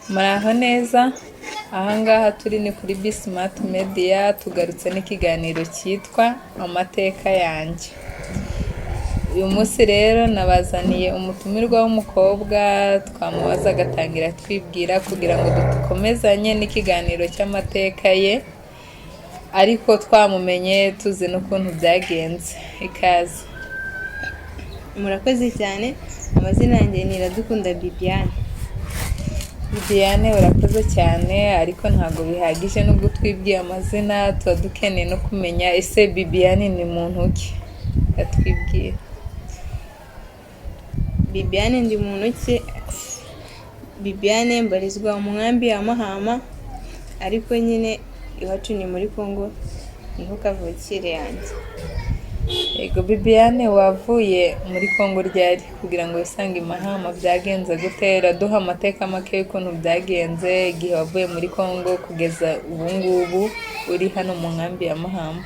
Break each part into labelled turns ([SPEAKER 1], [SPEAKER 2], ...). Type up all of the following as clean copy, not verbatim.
[SPEAKER 1] Muraho neza, ahangaha turi ni kuri Bismart Media, tugarutse n'ikiganiro cyitwa amateka yanjye. Uyu munsi rero nabazaniye umutumirwa w'umukobwa, twamubaza agatangira twibwira kugira ngo dukomezanye n'ikiganiro cy'amateka ye, ariko twamumenye tuzi n'ukuntu byagenze. Ikaze.
[SPEAKER 2] Murakoze cyane. Amazina yanjye ni Iradukunda Bibiane.
[SPEAKER 1] Bibiane urakoze cyane, ariko ntabwo bihagije nubwo twibwiye amazina, tuba dukeneye no kumenya ese Bibiane ni muntu ki? Atwibwira.
[SPEAKER 2] Bibiane ndi muntu ki? Bibiane mbarizwa mu nkambi ya Mahama, ariko nyine iwacu ni muri Congo, niho kavukire yanjye.
[SPEAKER 1] Yego Bibiane, wavuye muri Congo ryari kugira ngo wisange i Mahama? Byagenze gute? Duha amateka make y'ukuntu byagenze igihe wavuye muri Congo kugeza ubu ngubu uri hano mu nkambi ya Mahama.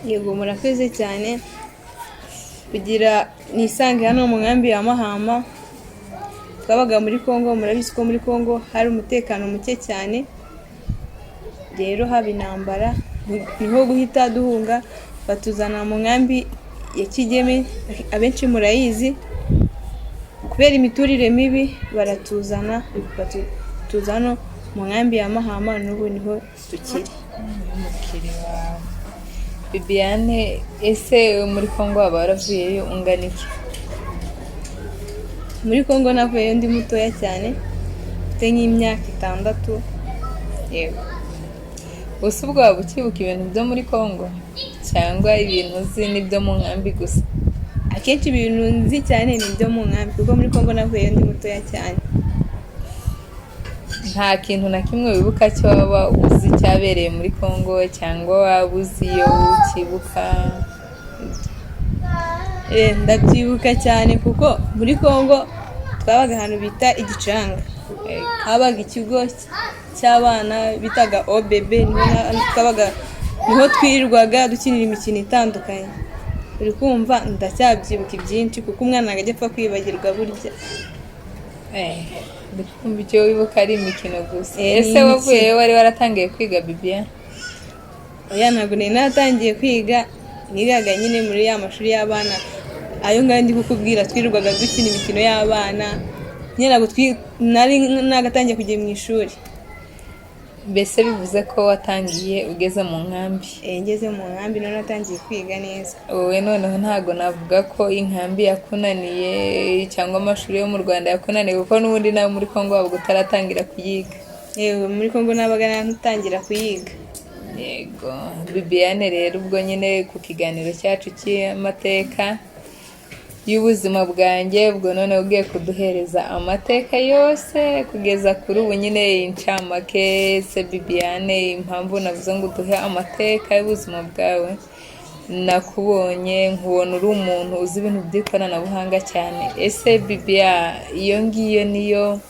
[SPEAKER 2] Yego murakoze cyane. Kugira nisange hano mu nkambi ya Mahama, twabaga muri Congo, murabizi ko muri Congo hari umutekano muke cyane, rero haba intambara, niho guhita duhunga batuzana mu nkambi ya Kigeme, abenshi murayizi. Kubera imiturire mibi baratuzana mu nkambi ya Mahama, n'ubu niho tukiri.
[SPEAKER 1] Umukiri wawe Bibiane, ese muri Congo waba waravuyeyo ungana iki?
[SPEAKER 2] Muri Congo navuyeyo ndi mutoya cyane, mfite nk'imyaka 6. Yego.
[SPEAKER 1] Gusa ubwo waba ukibuka ibintu byo muri Congo cyangwa ibintu uzi n'ibyo mu nkambi gusa?
[SPEAKER 2] Akenshi ibintu nzi cyane ni ibyo mu nkambi, kuko muri Congo navuyeyo ndi mutoya cyane.
[SPEAKER 1] Nta kintu na kimwe wibuka cyo waba uzi cyabereye muri Congo, cyangwa waba uzi iyo ukibuka?
[SPEAKER 2] Ndabyibuka cyane kuko muri Congo twabaga ahantu bita Igicanga. Habaga ikigo cy'abana bitaga OBB, niho twirirwaga dukinira imikino itandukanye. Uri kumva ndacyabyibuka ibyinshi kuko umwana ajya apfa kwibagirwa burya.
[SPEAKER 1] Ndikumva icyo wibuka ari imikino gusa. Ese wavuyeyo wari waratangiye kwiga Bibiane?
[SPEAKER 2] Oya, ntabwo nari natangiye kwiga, nigaga nyine muri ya mashuri y'abana. Ayo ngayo ndi kukubwira, twirirwaga dukina imikino y'abana, nyine ntabwo nari nagatangiye kujya mu ishuri.
[SPEAKER 1] Mbese bivuze ko watangiye ugeze mu nkambi?
[SPEAKER 2] Ngeze mu nkambi none natangiye kwiga neza.
[SPEAKER 1] Wowe noneho ntabwo navuga ko inkambi yakunaniye cyangwa amashuri yo mu Rwanda yakunaniye, kuko n'ubundi nawe muri Congo wabaga utaratangira kuyiga.
[SPEAKER 2] Yego, muri Congo nabaga natangira kuyiga.
[SPEAKER 1] Yego Bibiane, rero ubwo nyine ku kiganiro cyacu cy'amateka y'ubuzima bwanjye, ubwo none ugiye kuduhereza amateka yose kugeza kuri ubu, nyine incamake. Se Bibiane, impamvu navuze ngo duhe amateka y'ubuzima bwawe, nakubonye nkubona uri umuntu uzi ibintu by'ikoranabuhanga cyane. Ese Bibiane, iyo ngiyo niyo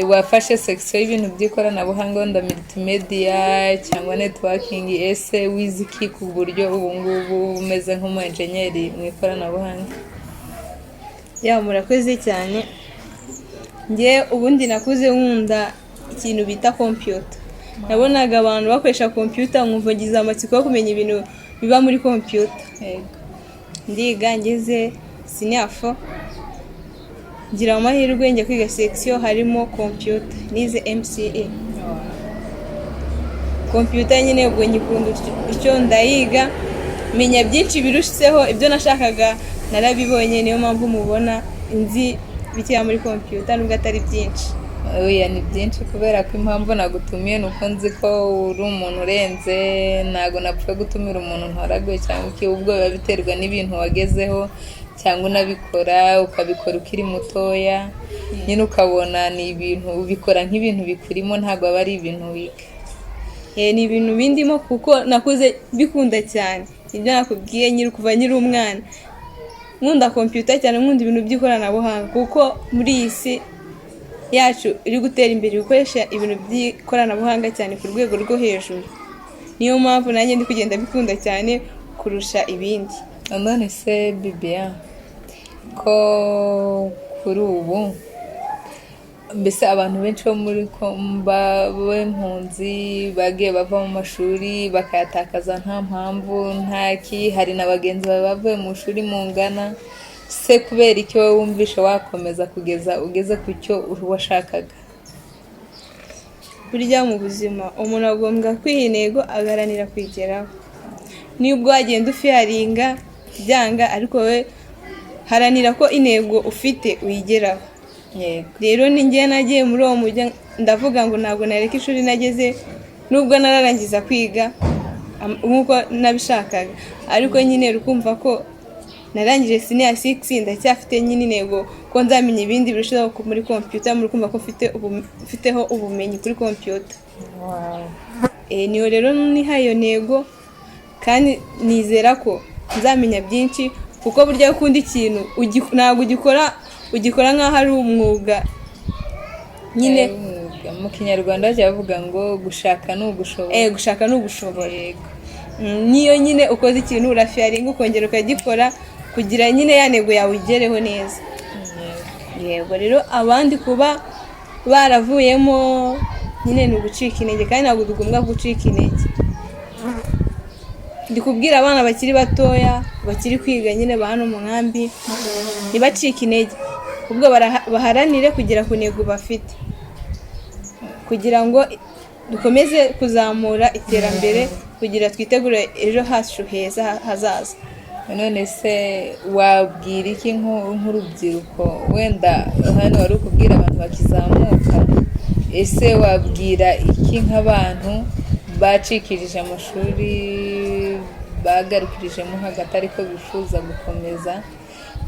[SPEAKER 1] wafashe section y'ibintu by'ikoranabuhanga, wenda multimedia cyangwa networking? Ese wize iki ku buryo ubu ngubu umeze nk'umu engineer mu ikoranabuhanga?
[SPEAKER 2] Ya, murakoze cyane. Njye ubundi nakuze nkunda ikintu bita computer. Nabonaga abantu bakoresha computer, nkumva ngize amatsiko yo kumenya ibintu biba muri computer. Ndiga ngeze senior 4, ngira amahirwe njya kwiga section harimo computer, nize MCA. Computer nyine ubwo ngikunda icyo ndayiga, menya byinshi birushijeho. Ibyo nashakaga narabibonye, niyo mpamvu mubona nzi bikira muri computer nubwo atari byinshi.
[SPEAKER 1] Oya, ni byinshi kubera ko impamvu nagutumiye nuko nzi ko uri umuntu urenze. Ntago napfuye gutumira umuntu ntoraguye cyangwa iki, ubwo biba biterwa n'ibintu wagezeho cyangwa unabikora ukabikora ukiri mutoya, nyine ukabona ni ibintu ubikora nk'ibintu bikurimo, ntabwo aba ari ibintu wiga.
[SPEAKER 2] Ni ibintu bindimo kuko nakuze bikunda cyane. Ibyo nakubwiye nyiri kuva nyiri umwana, nkunda computer cyane, nkunda ibintu by'ikoranabuhanga, kuko muri iyi si yacu iri gutera imbere gukoresha ibintu by'ikoranabuhanga cyane ku rwego rwo hejuru. Niyo mpamvu nanjye ndi kugenda bikunda cyane kurusha ibindi.
[SPEAKER 1] None se Bibiane, ko kuri ubu mbese abantu benshi bo muri b'impunzi bagiye bava mu mashuri bakayatakaza nta mpamvu hari na bagenzi bawe bavuye mu ishuri mungana, se kubera icyo wowe wumvishe wakomeza kugeza ugeze ku cyo washakaga?
[SPEAKER 2] Burya mu buzima umuntu agomba kwiha intego agaharanira kuyigeraho. Nubwo wagenda ufiyaringa byanga, ariko we haranira ko intego ufite uyigeraho. Rero ni njye nagiye muri uwo mujyi, ndavuga ngo ntabwo nareka ishuri nageze, nubwo nararangiza kwiga nk'uko nabishakaga, ariko nyine rukumva ko narangije senior 6 ndacyafite nyine intego ko nzamenya ibindi birushaho muri computer, muri kumva ko mfiteho ubumenyi kuri computer. Niyo rero nihayo ntego, kandi nizera ko nzamenya byinshi, kuko burya ukunda ikintu ntabwo ugikora nk'aho ari umwuga nyine.
[SPEAKER 1] Mu Kinyarwanda bavuga ngo gushaka ni ugushobora.
[SPEAKER 2] Gushaka ni ugushobora. Niyo nyine ukoze ikintu urafiyaringa ukongera ukagikora kugira nyine ya ntego yawe igereho neza. Yego rero abandi kuba baravuyemo nyine ni ugucika intege, kandi ntabwo tugomba gucika intege. Ndi kubwira abana bakiri batoya bakiri kwiga nyine ba hano mu nkambi, ntibacike intege, ubwo baharanire kugera ku ntego bafite, kugira ngo dukomeze kuzamura iterambere, kugira twitegure ejo hacu heza hazaza.
[SPEAKER 1] None se wabwira iki nk'urubyiruko, wenda hano wari ukubwira abantu bakizamuka, ese wabwira iki nk'abantu bacikirije amashuri bagarukirijemo hagati ariko bifuza gukomeza?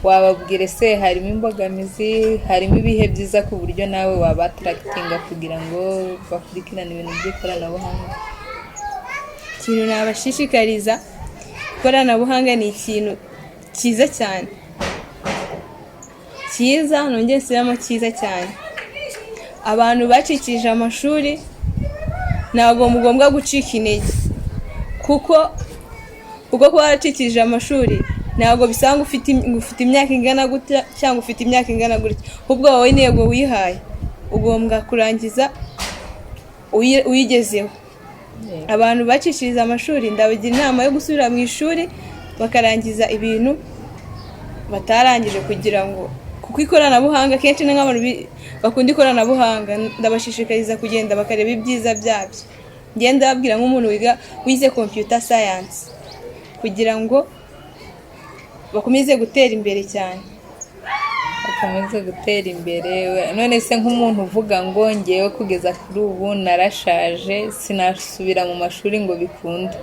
[SPEAKER 1] Wababwira ese harimo imbogamizi, harimo ibihe byiza ku buryo nawe wabatarakitinga kugira ngo bakurikirane ibintu by'ikoranabuhanga?
[SPEAKER 2] Ikintu nabashishikariza, ikoranabuhanga ni ikintu cyiza cyane, cyiza, nongeye nsubiramo cyiza cyane. Abantu bacikirije amashuri ntabwo mugomba gucika intege, kuko kuba waracikirije amashuri ntabwo bisanga ufite imyaka ingana gutya cyangwa ufite imyaka ingana gutya, ahubwo wowe intego wihaye ugomba kurangiza uyigezeho. Abantu bacikirije amashuri ndabagira inama yo gusubira mu ishuri bakarangiza ibintu batarangije, kugira ngo kuko ikoranabuhanga kenshi n'abantu bakunda ikoranabuhanga, ndabashishikariza kugenda bakareba ibyiza byabyo. Ngenda babwira nk'umuntu wize computer science, kugira ngo bakomeze gutera imbere cyane.
[SPEAKER 1] Bakomeze gutera imbere. None se nk'umuntu uvuga ngo ngewe kugeza kuri ubu narashaje sinasubira mu mashuri ngo bikunde,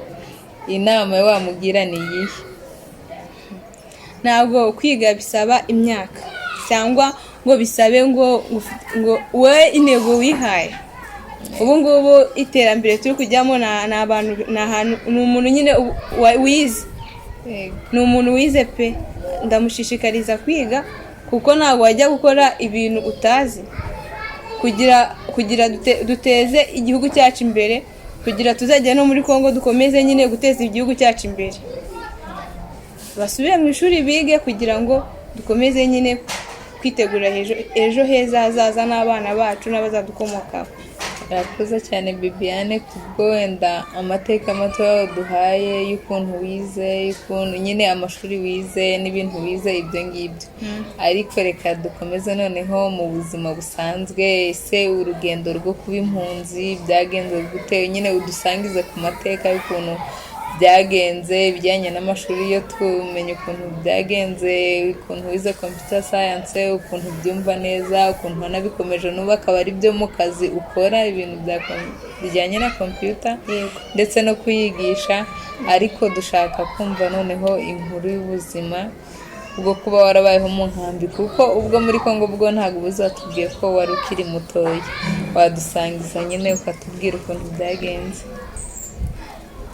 [SPEAKER 1] inama yo wamugira ni iyihe?
[SPEAKER 2] Ntabwo kwiga bisaba imyaka, cyangwa ngo bisabe ngo wowe intego wihaye. Ubu ngubu iterambere turi kujyamo ni umuntu nyine wize, ni umuntu wize pe. Ndamushishikariza kwiga, kuko ntabwo wajya gukora ibintu utazi, kugira duteze igihugu cyacu imbere, kugira tuzajya no muri Kongo dukomeze nyine guteza igihugu cyacu imbere. Basubire mu ishuri bige, kugira ngo dukomeze nyine kwitegura ejo heza hazaza n'abana bacu n'abazadukomokaho.
[SPEAKER 1] Urakoze cyane Bibiane, kubwo wenda amateka mato duhaye y'ukuntu wize, y'ukuntu nyine amashuri wize n'ibintu wize ibyo ngibyo. Ariko reka dukomeze noneho mu buzima busanzwe. Ese urugendo rwo kuba impunzi byagenze gute? Nyine udusangize ku mateka y'ukuntu byagenze, ibijyanye n'amashuri yo tumenye ukuntu byagenze, ukuntu wize computer science, ukuntu byumva neza, ukuntu wanabikomeje n'ubu akaba ari byo mu kazi ukora, ibintu bijyanye na computer ndetse no kuyigisha. Ariko dushaka kumva noneho inkuru y'ubuzima bwo kuba warabayeho mu nkambi, kuko ubwo muri Kongo bwo ntabwo buzatubwiye ko wari ukiri mutoya. Wadusangiza nyine ukatubwira ukuntu byagenze.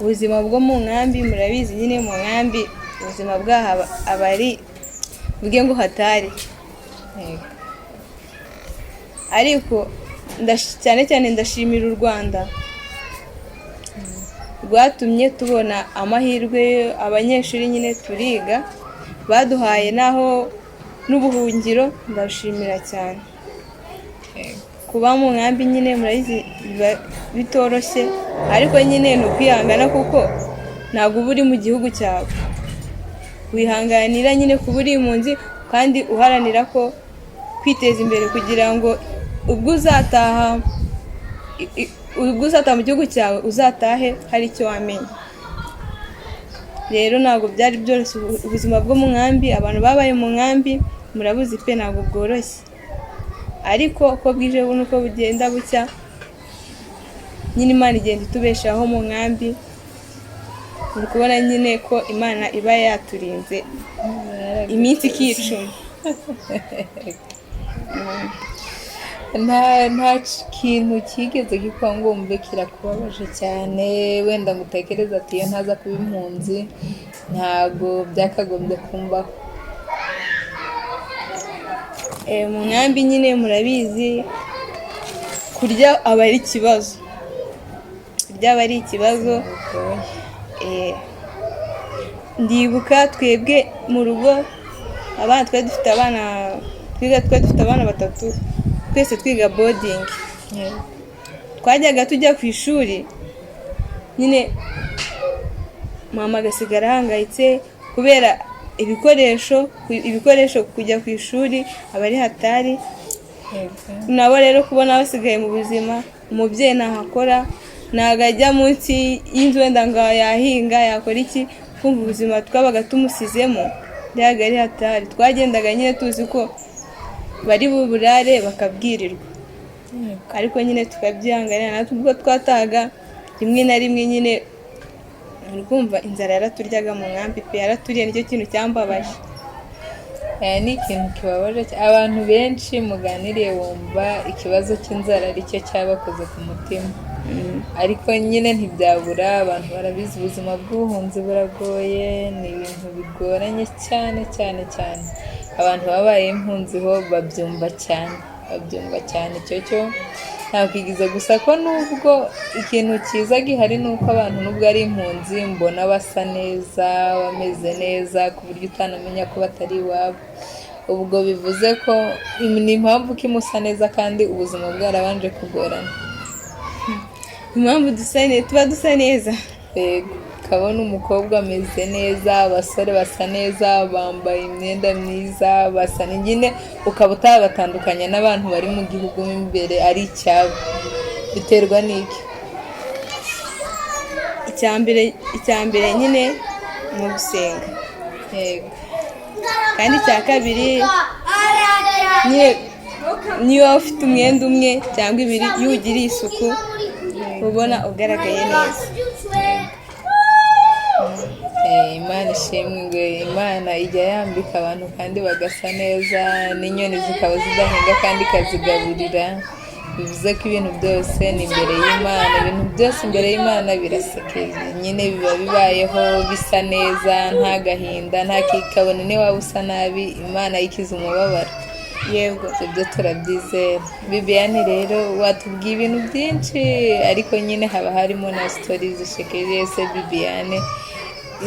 [SPEAKER 2] Ubuzima bwo mu nkambi murabizi nyine, mu nkambi ubuzima bwaho aba ari bwe ngo hatari. Ariko cyane cyane ndashimira u Rwanda rwatumye tubona amahirwe, abanyeshuri nyine turiga, baduhaye naho n'ubuhungiro, ndashimira cyane. kuba mu nkambi nyine murabizi biba bitoroshye, ariko nyine ni ukwihangana kuko ntabwo uba uri mu gihugu cyawe, wihanganira nyine kuba uri impunzi kandi uharanira ko kwiteza imbere kugira ngo ubwo uzataha mu gihugu cyawe uzatahe hari icyo wamenya. Rero ntabwo byari byoroshye ubuzima bwo mu nkambi, abantu babaye mu nkambi murabuzi pe ntabwo bworoshye, ariko uko bwije n'uko bugenda bucya nyine Imana igenda itubeshaho mu nkambi. Uri kubona nyine ko Imana iba yaturinze iminsi ikicuma.
[SPEAKER 1] nta kintu kigeze gikora ngo wumve kirakubabaje cyane wenda ngo utekereze ati iyo ntaza kuba impunzi ntabwo byakagombye kumbaho?
[SPEAKER 2] Mu nkambi nyine murabizi kurya aba ari ikibazo, ndibuka twebwe mu rugo abana twari dufite abana batatu, twese twiga boarding. Twajyaga tujya ku ishuri nyine mama agasigara ahangayitse kubera ibikoresho kujya ku ishuri aba ari hatari. Nabo rero kubona basigaye mu buzima, umubyeyi ntahakora, ntabwo ajya munsi y'inzu wenda ngo yahinga yakora iki, kumva ubuzima twabaga tumusizemo byabaga ari hatari. Twagendaga nyine tuzi ko bari buburare bakabwirirwa, ariko nyine tukabyihanganira. Natwe ubwo twatahaga rimwe na rimwe nyine uri kumva inzara yaraturyaga mu nkambi pe, yaraturiye, nicyo kintu cyambabaje.
[SPEAKER 1] Ni ikintu kibabaje. Abantu benshi muganiriye wumva ikibazo cy'inzara aricyo cyabakoze ku mutima, ariko nyine ntibyabura. Abantu barabizi ubuzima bw'ubuhunzi buragoye, ni ibintu bigoranye cyane cyane cyane. Abantu babaye impunzi ho babyumva cyane icyo cyo ntakwigiza gusa ko nubwo ikintu cyiza gihari ni uko abantu nubwo ari impunzi mbona basa neza, bameze neza ku buryo utanamenya ko batari iwabo. Ubwo bivuze ko ni impamvu ko imusa neza kandi ubuzima bwarabanje kugorana.
[SPEAKER 2] Impamvu tuba dusa neza,
[SPEAKER 1] ukabona umukobwa ameze neza, abasore basa neza, bambaye imyenda myiza, basa nyine ukaba utabatandukanya n'abantu bari mu gihugu imbere ari icyabo. Biterwa n'iki?
[SPEAKER 2] icya mbere nyine ni ugusenga, kandi icya kabiri niyo waba ufite umwenda umwe cyangwa ibiri, iyo ugiriye isuku ubona ugaragaye neza.
[SPEAKER 1] Imana ishimwe, Imana ijya yambika abantu kandi bagasa neza, n'inyoni zikaba zidahinga kandi ikazigaburira. Bivuze ko ibintu byose ni imbere y'Imana, ibintu byose imbere y'Imana birasekeje, nyine biba bibayeho bisa neza, nta gahinda, nta kikabone. niba waba usa nabi Imana yikiza umubabaro.
[SPEAKER 2] Yego,
[SPEAKER 1] ibyo turabyizera. Bibiane rero watubwiye ibintu byinshi, ariko nyine haba harimo na stories zishekeje. Ese Bibiane,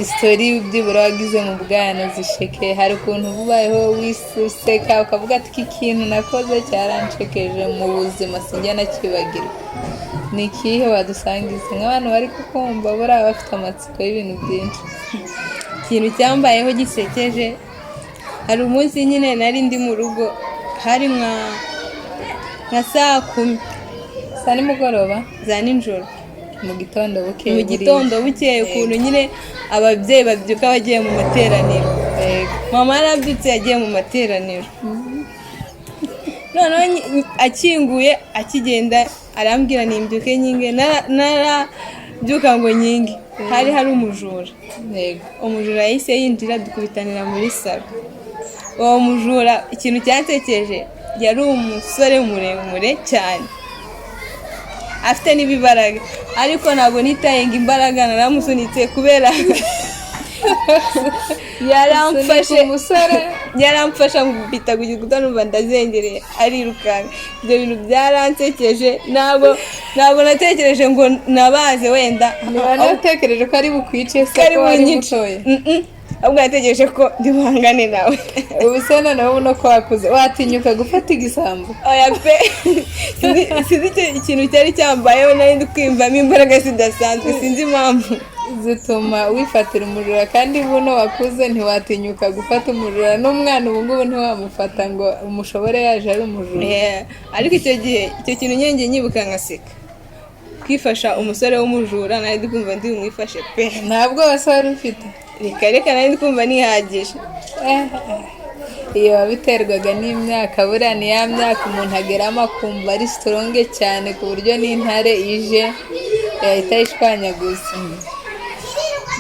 [SPEAKER 1] isitori byibura wagize mu bwana zisheke, hari ukuntu ubayeho wiseka ukavuga ati iki kintu nakoze cyaranshekeje mu buzima sinjya nakibagirwa? Ni ikihe wadusangiza nk'abantu bari kukumva buriya bafite amatsiko y'ibintu byinshi?
[SPEAKER 2] Ikintu cyambayeho gisekeje, hari umunsi nyine nari ndi mu rugo, hari nka saa 10
[SPEAKER 1] za nimugoroba,
[SPEAKER 2] za nijoro,
[SPEAKER 1] mu gitondo bukeye
[SPEAKER 2] ukuntu nyine ababyeyi babyuka bagiye mu materaniro. Mama yarabyutse yagiye mu materaniro, noneho akinguye akigenda arambwira nimbyuke nyinge, narabyuka ngo nyinge, hari umujura. Umujura yahise yinjira dukubitanira muri salo. Uwo mujura ikintu cyansekeje, yari umusore muremure cyane afite n'ibibaraga, ariko ntabwo nitaye ngo imbaraga, naramusunitse kubera yaramfasha mubita ku gikuta numva ndazengereye arirukanka. Ibyo bintu byaransekeje, ntabwo natekereje ngo nabaze wenda.
[SPEAKER 1] Niba natekereje ko ari bukwice se ko ari butoye.
[SPEAKER 2] ahubwo nategereje ko ndibuhangane nawe.
[SPEAKER 1] ubu se noneho ubu no ko wakuze watinyuka gufata igisambo?
[SPEAKER 2] Oya pe, sinzi ikintu cyari cyambayeho, nari ndi kwiyumvamo imbaraga zidasanzwe, sinzi impamvu
[SPEAKER 1] zituma wifatira umujura, kandi buno wakuze ntiwatinyuka gufata umujura, n'umwana ubu ngubu ntiwamufata ngo umushobore yaje ari umujura.
[SPEAKER 2] Ariko icyo gihe icyo kintu nyenge nyibuka nkaseka, kwifasha umusore w'umujura nari ndi kumva ndi bumwifashe pe.
[SPEAKER 1] Ntabwo wese wari ufite?
[SPEAKER 2] Reka nari ndi kumva nihagije.
[SPEAKER 1] Iyo wabiterwaga n'imyaka, buriya ni ya myaka umuntu ageramo akumva ari sitoronge cyane ku buryo n'intare ije yahita yishwanyaguza.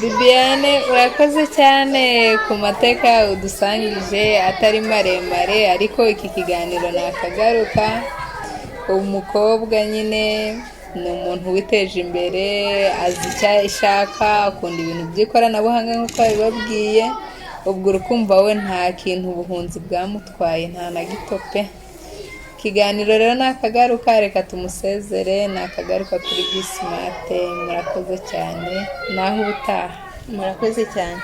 [SPEAKER 1] Bibiane, urakoze cyane ku mateka udusangije atari maremare, ariko iki kiganiro nakagaruka. Umukobwa nyine ni umuntu witeje imbere, azi icyo ashaka, akunda ibintu by'ikoranabuhanga nk'uko babibabwiye. Ubwo urukumva we nta kintu ubuhunzi bwamutwaye, nta na gito pe. Ikiganiro rero nakagaruka, reka tumusezere, nakagaruka kuri Be Smart. Murakoze cyane, naho ubutaha.
[SPEAKER 2] Murakoze cyane.